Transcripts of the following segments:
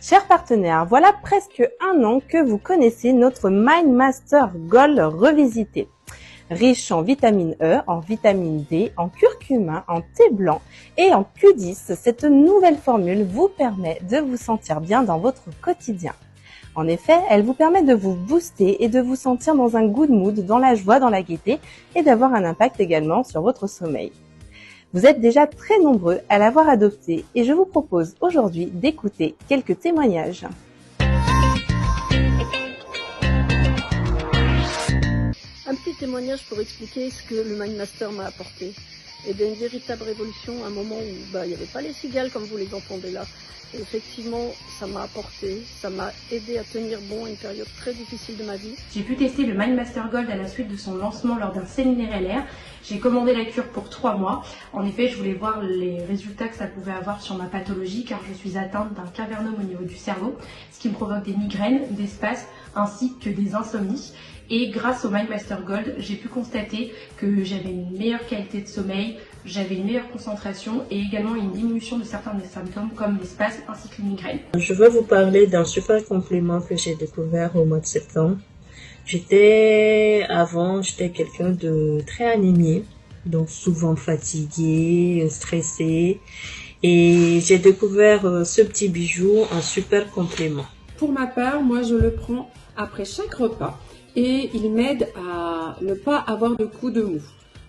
Chers partenaires, voilà presque un an que vous connaissez notre Mind Master Gold revisité. Riche en vitamine E, en vitamine D, en curcuma, en thé blanc et en Q10, cette nouvelle formule vous permet de vous sentir bien dans votre quotidien. En effet, elle vous permet de vous booster et de vous sentir dans un good mood, dans la joie, dans la gaieté et d'avoir un impact également sur votre sommeil. Vous êtes déjà très nombreux à l'avoir adopté et je vous propose aujourd'hui d'écouter quelques témoignages. Un petit témoignage pour expliquer ce que le Mind Master m'a apporté. Et bien, une véritable révolution, un moment où il n'y avait pas les cigales comme vous les entendez là. Et effectivement, ça m'a apporté, ça m'a aidé à tenir bon à une période très difficile de ma vie. J'ai pu tester le Mind Master Gold à la suite de son lancement lors d'un séminaire LR. J'ai commandé la cure pour 3 mois. En effet, je voulais voir les résultats que ça pouvait avoir sur ma pathologie car je suis atteinte d'un cavernome au niveau du cerveau, ce qui me provoque des migraines, des spasmes ainsi que des insomnies. Et grâce au Mind Master Gold, j'ai pu constater que j'avais une meilleure qualité de sommeil, j'avais une meilleure concentration et également une diminution de certains des symptômes comme les spasmes ainsi que les migraines. Je vais vous parler d'un super complément que j'ai découvert au mois de septembre. J'étais quelqu'un de très anémié, donc souvent fatigué, stressé. Et j'ai découvert ce petit bijou, un super complément. Pour ma part, moi je le prends après chaque repas. Et il m'aide à ne pas avoir de coups de mou.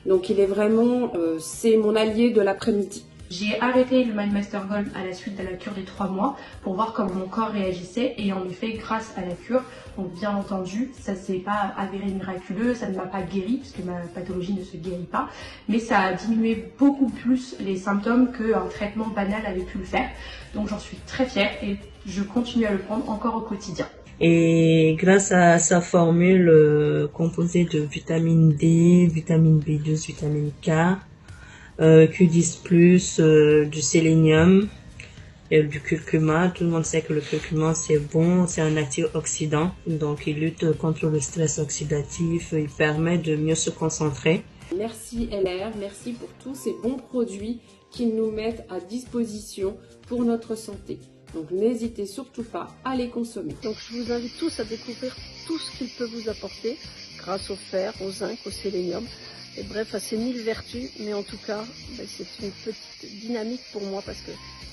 Donc il est vraiment, c'est mon allié de l'après-midi. J'ai arrêté le Mind Master Gold à la suite de la cure des 3 mois pour voir comment mon corps réagissait et en effet grâce à la cure, donc bien entendu ça s'est pas avéré miraculeux, ça ne m'a pas guéri puisque ma pathologie ne se guérit pas, mais ça a diminué beaucoup plus les symptômes qu'un traitement banal avait pu le faire. Donc j'en suis très fière et je continue à le prendre encore au quotidien. Et grâce à sa formule composée de vitamine D, vitamine B12, vitamine K, Q10+, du sélénium et du curcuma. Tout le monde sait que le curcuma c'est bon, c'est un antioxydant, donc il lutte contre le stress oxydatif, il permet de mieux se concentrer. Merci LR, merci pour tous ces bons produits qu'ils nous mettent à disposition pour notre santé. Donc n'hésitez surtout pas à les consommer. Donc je vous invite tous à découvrir tout ce qu'il peut vous apporter grâce au fer, au zinc, au sélénium. Et bref, à ces 1000 vertus, mais en tout cas, c'est une petite dynamique pour moi parce que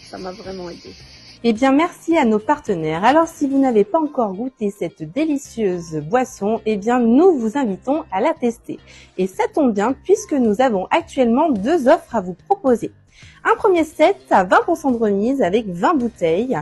ça m'a vraiment aidé. Eh bien, merci à nos partenaires. Alors, si vous n'avez pas encore goûté cette délicieuse boisson, eh bien, nous vous invitons à la tester. Et ça tombe bien puisque nous avons actuellement 2 offres à vous proposer. Un premier set à 20% de remise avec 20 bouteilles